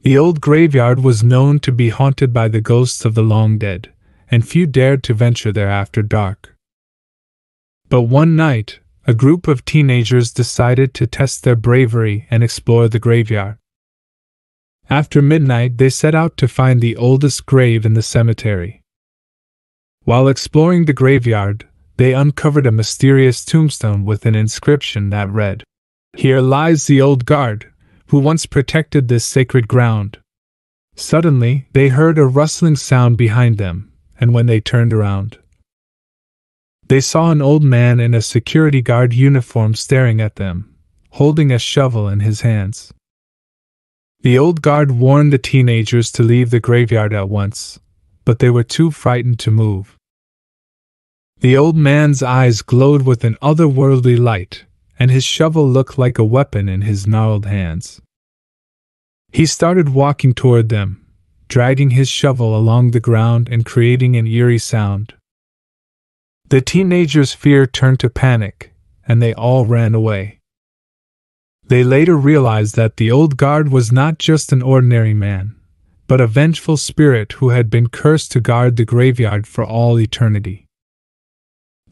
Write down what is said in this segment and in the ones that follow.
The old graveyard was known to be haunted by the ghosts of the long dead, and few dared to venture there after dark. But one night, a group of teenagers decided to test their bravery and explore the graveyard. After midnight, they set out to find the oldest grave in the cemetery. While exploring the graveyard, they uncovered a mysterious tombstone with an inscription that read, "Here lies the old guard, who once protected this sacred ground." Suddenly, they heard a rustling sound behind them, and when they turned around, they saw an old man in a security guard uniform staring at them, holding a shovel in his hands. The old guard warned the teenagers to leave the graveyard at once, but they were too frightened to move. The old man's eyes glowed with an otherworldly light, and his shovel looked like a weapon in his gnarled hands. He started walking toward them, dragging his shovel along the ground and creating an eerie sound. The teenagers' fear turned to panic, and they all ran away. They later realized that the old guard was not just an ordinary man, but a vengeful spirit who had been cursed to guard the graveyard for all eternity.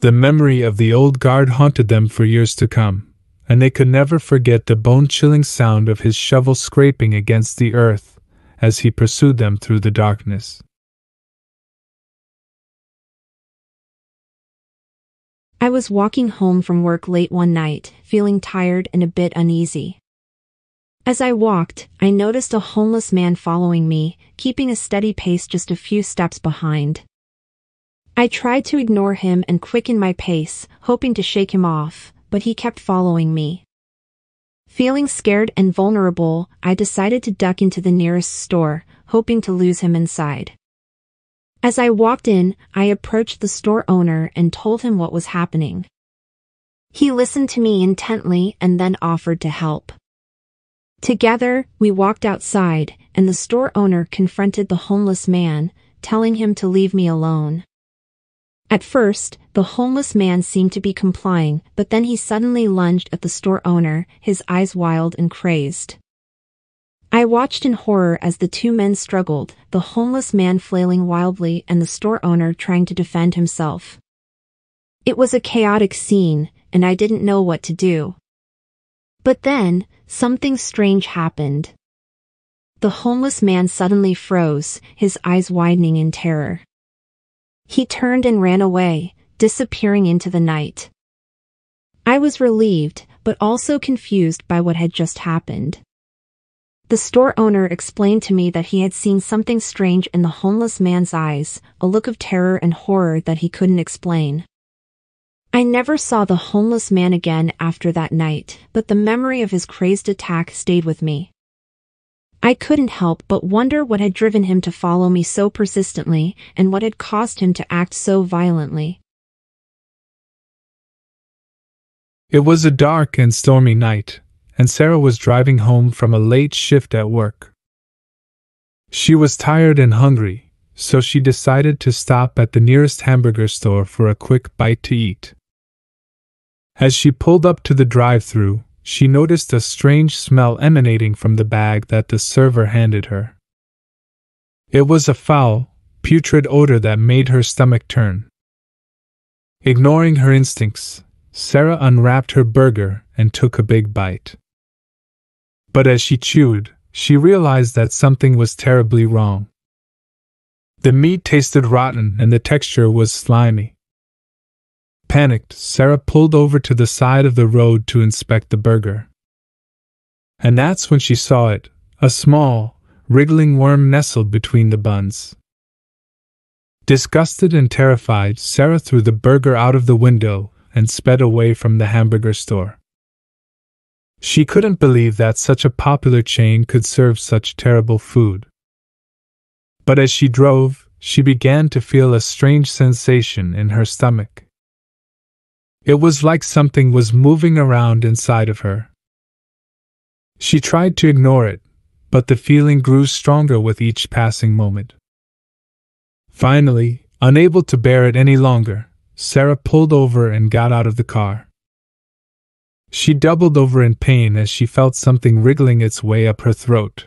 The memory of the old guard haunted them for years to come, and they could never forget the bone-chilling sound of his shovel scraping against the earth as he pursued them through the darkness. I was walking home from work late one night, feeling tired and a bit uneasy. As I walked, I noticed a homeless man following me, keeping a steady pace just a few steps behind. I tried to ignore him and quicken my pace, hoping to shake him off, but he kept following me. Feeling scared and vulnerable, I decided to duck into the nearest store, hoping to lose him inside. As I walked in, I approached the store owner and told him what was happening. He listened to me intently and then offered to help. Together, we walked outside, and the store owner confronted the homeless man, telling him to leave me alone. At first, the homeless man seemed to be complying, but then he suddenly lunged at the store owner, his eyes wild and crazed. I watched in horror as the two men struggled, the homeless man flailing wildly and the store owner trying to defend himself. It was a chaotic scene, and I didn't know what to do. But then, something strange happened. The homeless man suddenly froze, his eyes widening in terror. He turned and ran away, disappearing into the night. I was relieved, but also confused by what had just happened. The store owner explained to me that he had seen something strange in the homeless man's eyes, a look of terror and horror that he couldn't explain. I never saw the homeless man again after that night, but the memory of his crazed attack stayed with me. I couldn't help but wonder what had driven him to follow me so persistently, and what had caused him to act so violently. It was a dark and stormy night, and Sarah was driving home from a late shift at work. She was tired and hungry, so she decided to stop at the nearest hamburger store for a quick bite to eat. As she pulled up to the drive-thru, she noticed a strange smell emanating from the bag that the server handed her. It was a foul, putrid odor that made her stomach turn. Ignoring her instincts, Sarah unwrapped her burger and took a big bite. But as she chewed, she realized that something was terribly wrong. The meat tasted rotten and the texture was slimy. Panicked, Sarah pulled over to the side of the road to inspect the burger. And that's when she saw it, a small, wriggling worm nestled between the buns. Disgusted and terrified, Sarah threw the burger out of the window and sped away from the hamburger store. She couldn't believe that such a popular chain could serve such terrible food. But as she drove, she began to feel a strange sensation in her stomach. It was like something was moving around inside of her. She tried to ignore it, but the feeling grew stronger with each passing moment. Finally, unable to bear it any longer, Sarah pulled over and got out of the car. She doubled over in pain as she felt something wriggling its way up her throat.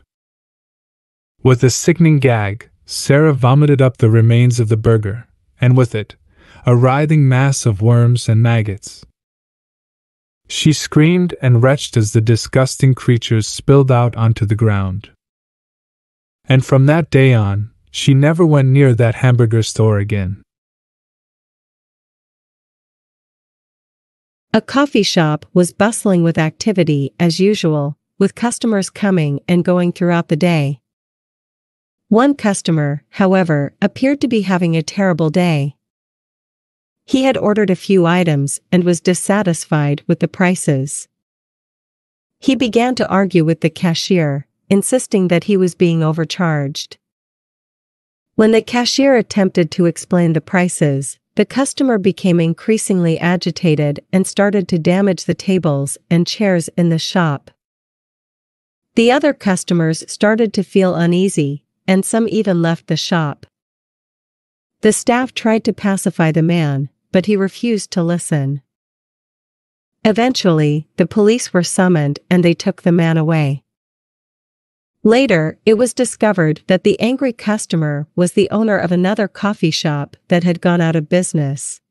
With a sickening gag, Sarah vomited up the remains of the burger, and with it, a writhing mass of worms and maggots. She screamed and retched as the disgusting creatures spilled out onto the ground. And from that day on, she never went near that hamburger store again. A coffee shop was bustling with activity as usual, with customers coming and going throughout the day. One customer, however, appeared to be having a terrible day. He had ordered a few items and was dissatisfied with the prices. He began to argue with the cashier, insisting that he was being overcharged. When the cashier attempted to explain the prices, the customer became increasingly agitated and started to damage the tables and chairs in the shop. The other customers started to feel uneasy, and some even left the shop. The staff tried to pacify the man, but he refused to listen. Eventually, the police were summoned and they took the man away. Later, it was discovered that the angry customer was the owner of another coffee shop that had gone out of business.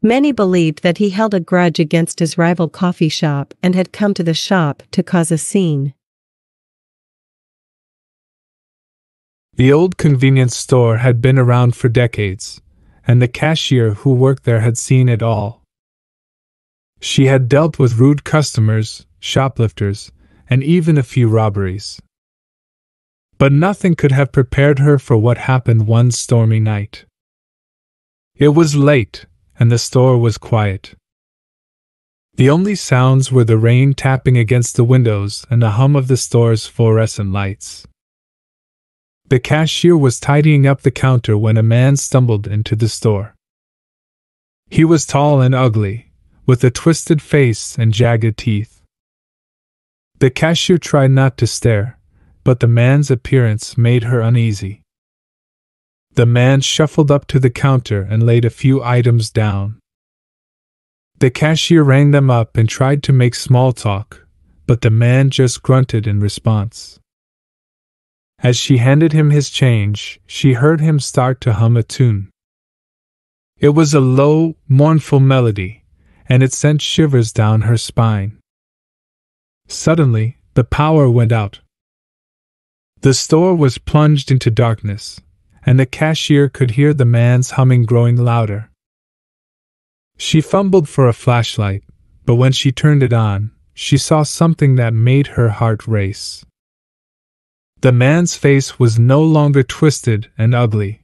Many believed that he held a grudge against his rival coffee shop and had come to the shop to cause a scene. The old convenience store had been around for decades, and the cashier who worked there had seen it all. She had dealt with rude customers, shoplifters, and even a few robberies. But nothing could have prepared her for what happened one stormy night. It was late, and the store was quiet. The only sounds were the rain tapping against the windows and the hum of the store's fluorescent lights. The cashier was tidying up the counter when a man stumbled into the store. He was tall and ugly, with a twisted face and jagged teeth. The cashier tried not to stare, but the man's appearance made her uneasy. The man shuffled up to the counter and laid a few items down. The cashier rang them up and tried to make small talk, but the man just grunted in response. As she handed him his change, she heard him start to hum a tune. It was a low, mournful melody, and it sent shivers down her spine. Suddenly, the power went out. The store was plunged into darkness, and the cashier could hear the man's humming growing louder. She fumbled for a flashlight, but when she turned it on, she saw something that made her heart race. The man's face was no longer twisted and ugly.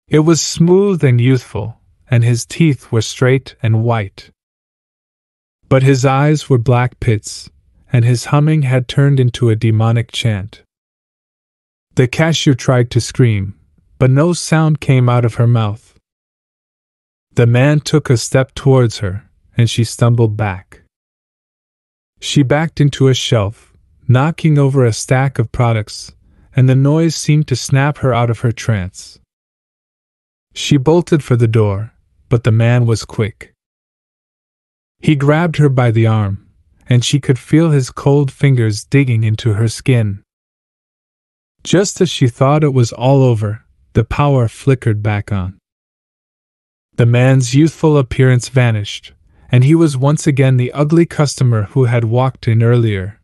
It was smooth and youthful, and his teeth were straight and white. But his eyes were black pits, and his humming had turned into a demonic chant. The cashier tried to scream, but no sound came out of her mouth. The man took a step towards her, and she stumbled back. She backed into a shelf, knocking over a stack of products, and the noise seemed to snap her out of her trance. She bolted for the door, but the man was quick. He grabbed her by the arm, and she could feel his cold fingers digging into her skin. Just as she thought it was all over, the power flickered back on. The man's youthful appearance vanished, and he was once again the ugly customer who had walked in earlier.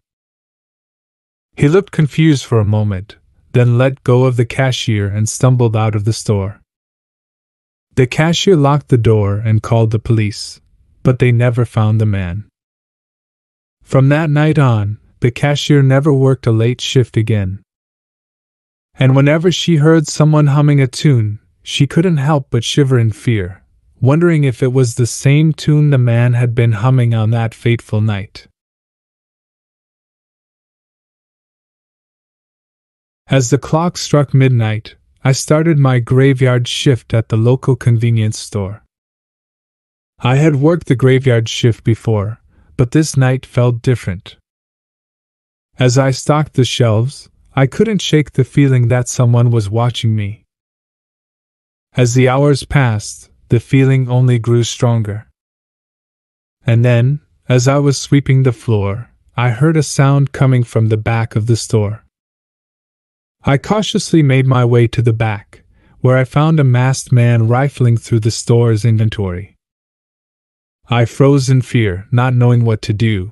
He looked confused for a moment, then let go of the cashier and stumbled out of the store. The cashier locked the door and called the police, but they never found the man. From that night on, the cashier never worked a late shift again. And whenever she heard someone humming a tune, she couldn't help but shiver in fear, wondering if it was the same tune the man had been humming on that fateful night. As the clock struck midnight, I started my graveyard shift at the local convenience store. I had worked the graveyard shift before, but this night felt different. As I stocked the shelves, I couldn't shake the feeling that someone was watching me. As the hours passed, the feeling only grew stronger. And then, as I was sweeping the floor, I heard a sound coming from the back of the store. I cautiously made my way to the back, where I found a masked man rifling through the store's inventory. I froze in fear, not knowing what to do.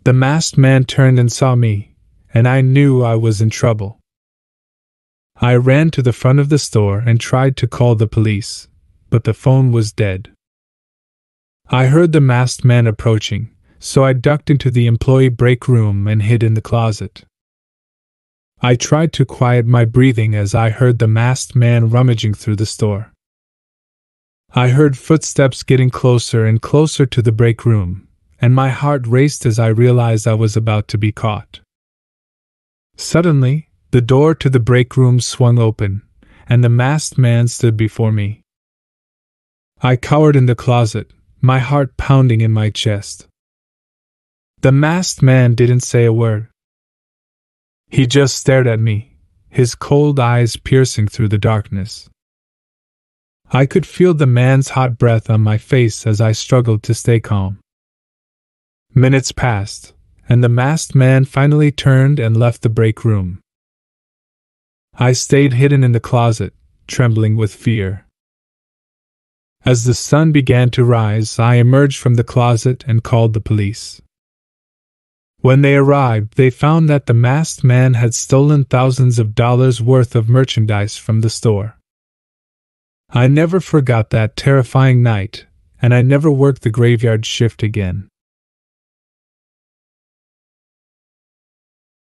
The masked man turned and saw me, and I knew I was in trouble. I ran to the front of the store and tried to call the police, but the phone was dead. I heard the masked man approaching, so I ducked into the employee break room and hid in the closet. I tried to quiet my breathing as I heard the masked man rummaging through the store. I heard footsteps getting closer and closer to the break room, and my heart raced as I realized I was about to be caught. Suddenly, the door to the break room swung open, and the masked man stood before me. I cowered in the closet, my heart pounding in my chest. The masked man didn't say a word. He just stared at me, his cold eyes piercing through the darkness. I could feel the man's hot breath on my face as I struggled to stay calm. Minutes passed, and the masked man finally turned and left the break room. I stayed hidden in the closet, trembling with fear. As the sun began to rise, I emerged from the closet and called the police. When they arrived, they found that the masked man had stolen thousands of dollars worth of merchandise from the store. I never forgot that terrifying night, and I never worked the graveyard shift again.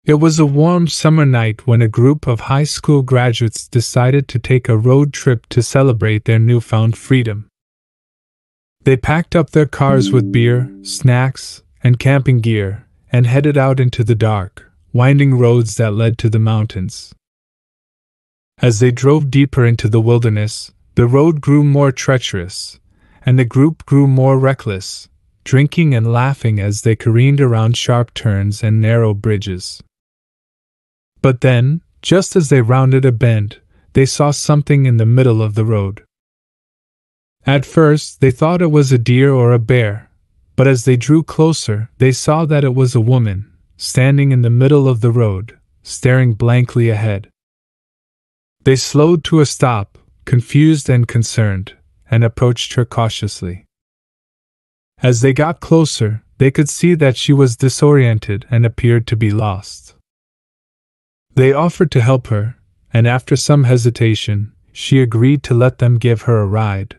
It was a warm summer night when a group of high school graduates decided to take a road trip to celebrate their newfound freedom. They packed up their cars with beer, snacks, and camping gear, and headed out into the dark, winding roads that led to the mountains. As they drove deeper into the wilderness, the road grew more treacherous, and the group grew more reckless, drinking and laughing as they careened around sharp turns and narrow bridges. But then, just as they rounded a bend, they saw something in the middle of the road. At first, they thought it was a deer or a bear, but as they drew closer, they saw that it was a woman, standing in the middle of the road, staring blankly ahead. They slowed to a stop, confused and concerned, and approached her cautiously. As they got closer, they could see that she was disoriented and appeared to be lost. They offered to help her, and after some hesitation, she agreed to let them give her a ride.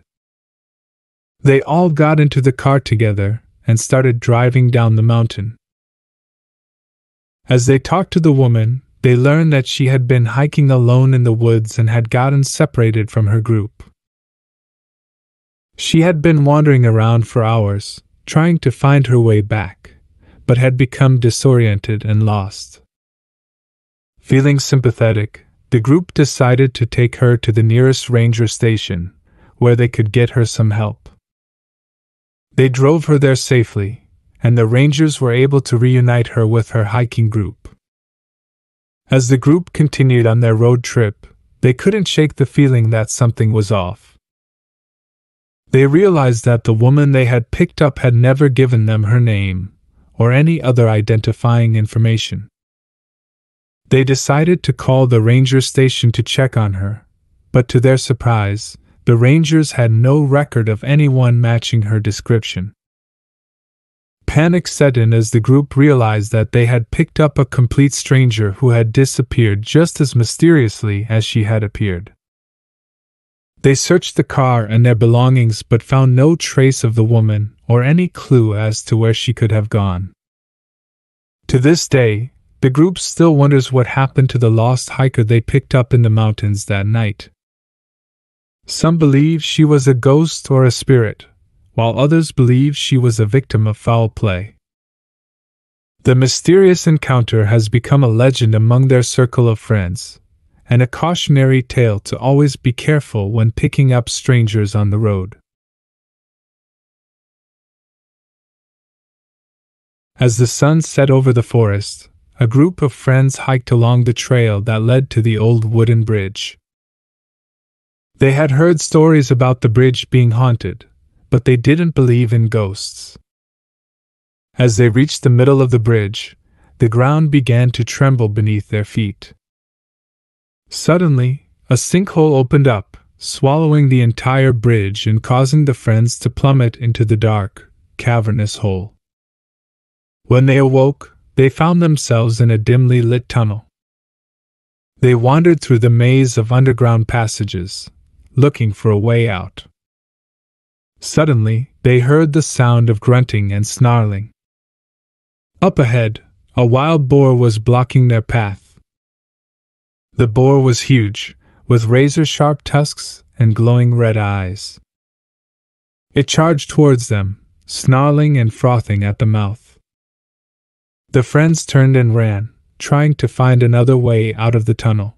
They all got into the car together and started driving down the mountain. As they talked to the woman, they learned that she had been hiking alone in the woods and had gotten separated from her group. She had been wandering around for hours, trying to find her way back, but had become disoriented and lost. Feeling sympathetic, the group decided to take her to the nearest ranger station, where they could get her some help. They drove her there safely, and the rangers were able to reunite her with her hiking group. As the group continued on their road trip, they couldn't shake the feeling that something was off. They realized that the woman they had picked up had never given them her name, or any other identifying information. They decided to call the ranger station to check on her, but to their surprise, the rangers had no record of anyone matching her description. Panic set in as the group realized that they had picked up a complete stranger who had disappeared just as mysteriously as she had appeared. They searched the car and their belongings but found no trace of the woman or any clue as to where she could have gone. To this day, the group still wonders what happened to the lost hiker they picked up in the mountains that night. Some believe she was a ghost or a spirit, while others believe she was a victim of foul play. The mysterious encounter has become a legend among their circle of friends, and a cautionary tale to always be careful when picking up strangers on the road. As the sun set over the forest, a group of friends hiked along the trail that led to the old wooden bridge. They had heard stories about the bridge being haunted, but they didn't believe in ghosts. As they reached the middle of the bridge, the ground began to tremble beneath their feet. Suddenly, a sinkhole opened up, swallowing the entire bridge and causing the friends to plummet into the dark, cavernous hole. When they awoke, they found themselves in a dimly lit tunnel. They wandered through the maze of underground passages, looking for a way out. Suddenly, they heard the sound of grunting and snarling. Up ahead, a wild boar was blocking their path. The boar was huge, with razor-sharp tusks and glowing red eyes. It charged towards them, snarling and frothing at the mouth. The friends turned and ran, trying to find another way out of the tunnel.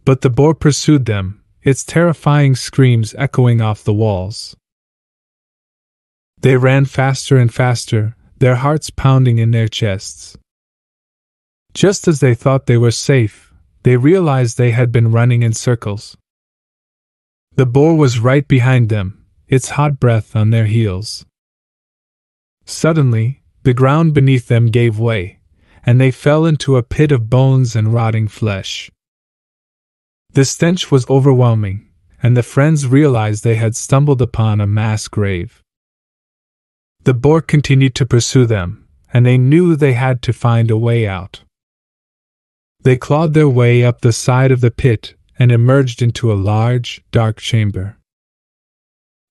But the boar pursued them, its terrifying screams echoing off the walls. They ran faster and faster, their hearts pounding in their chests. Just as they thought they were safe, they realized they had been running in circles. The boar was right behind them, its hot breath on their heels. Suddenly, the ground beneath them gave way, and they fell into a pit of bones and rotting flesh. The stench was overwhelming, and the friends realized they had stumbled upon a mass grave. The boar continued to pursue them, and they knew they had to find a way out. They clawed their way up the side of the pit and emerged into a large, dark chamber.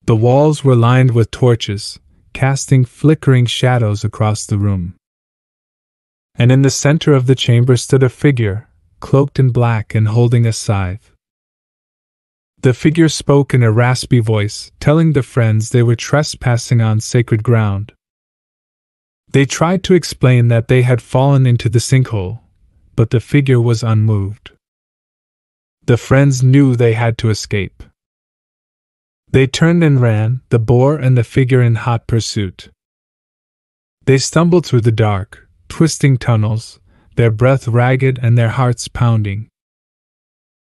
The walls were lined with torches, casting flickering shadows across the room. And in the center of the chamber stood a figure, cloaked in black and holding a scythe. The figure spoke in a raspy voice, telling the friends they were trespassing on sacred ground. They tried to explain that they had fallen into the sinkhole, but the figure was unmoved. The friends knew they had to escape. They turned and ran, the boar and the figure in hot pursuit. They stumbled through the dark, twisting tunnels, their breath ragged and their hearts pounding.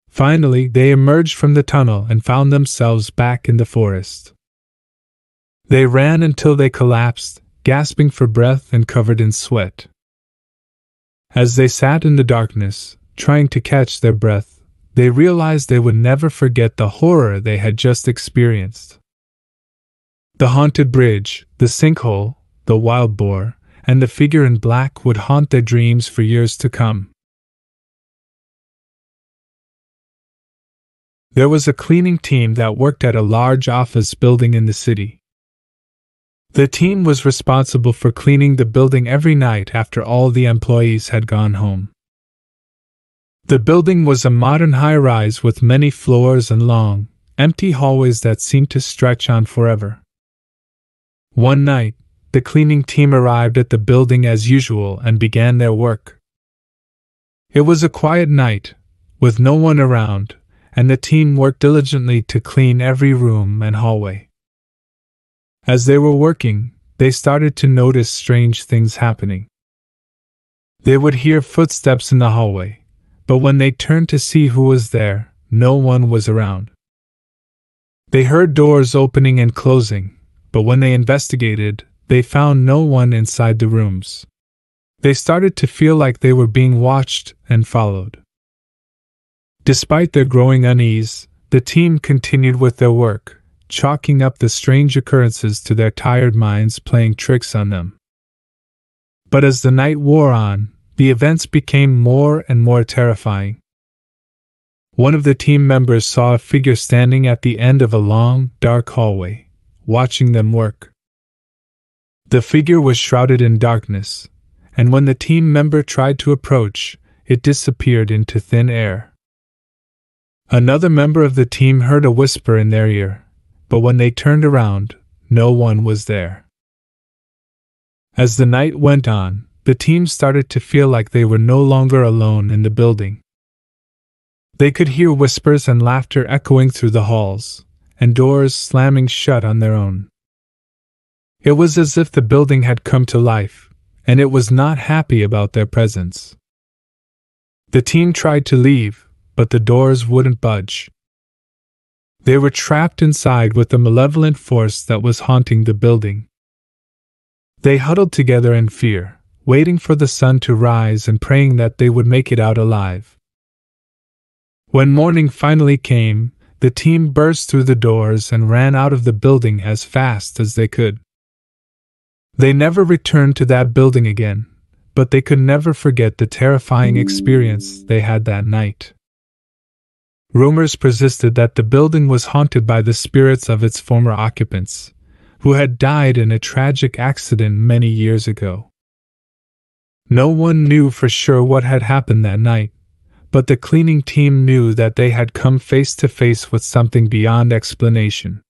Finally, they emerged from the tunnel and found themselves back in the forest. They ran until they collapsed, gasping for breath and covered in sweat. As they sat in the darkness, trying to catch their breath, they realized they would never forget the horror they had just experienced. The haunted bridge, the sinkhole, the wild boar, and the figure in black would haunt their dreams for years to come. There was a cleaning team that worked at a large office building in the city. The team was responsible for cleaning the building every night after all the employees had gone home. The building was a modern high-rise with many floors and long, empty hallways that seemed to stretch on forever. One night, the cleaning team arrived at the building as usual and began their work. It was a quiet night, with no one around, and the team worked diligently to clean every room and hallway. As they were working, they started to notice strange things happening. They would hear footsteps in the hallway, but when they turned to see who was there, no one was around. They heard doors opening and closing, but when they investigated, they found no one inside the rooms. They started to feel like they were being watched and followed. Despite their growing unease, the team continued with their work, chalking up the strange occurrences to their tired minds playing tricks on them. But as the night wore on, the events became more and more terrifying. One of the team members saw a figure standing at the end of a long, dark hallway, watching them work. The figure was shrouded in darkness, and when the team member tried to approach, it disappeared into thin air. Another member of the team heard a whisper in their ear, but when they turned around, no one was there. As the night went on, the team started to feel like they were no longer alone in the building. They could hear whispers and laughter echoing through the halls, and doors slamming shut on their own. It was as if the building had come to life, and it was not happy about their presence. The team tried to leave, but the doors wouldn't budge. They were trapped inside with the malevolent force that was haunting the building. They huddled together in fear, waiting for the sun to rise and praying that they would make it out alive. When morning finally came, the team burst through the doors and ran out of the building as fast as they could. They never returned to that building again, but they could never forget the terrifying experience they had that night. Rumors persisted that the building was haunted by the spirits of its former occupants, who had died in a tragic accident many years ago. No one knew for sure what had happened that night, but the cleaning team knew that they had come face to face with something beyond explanation.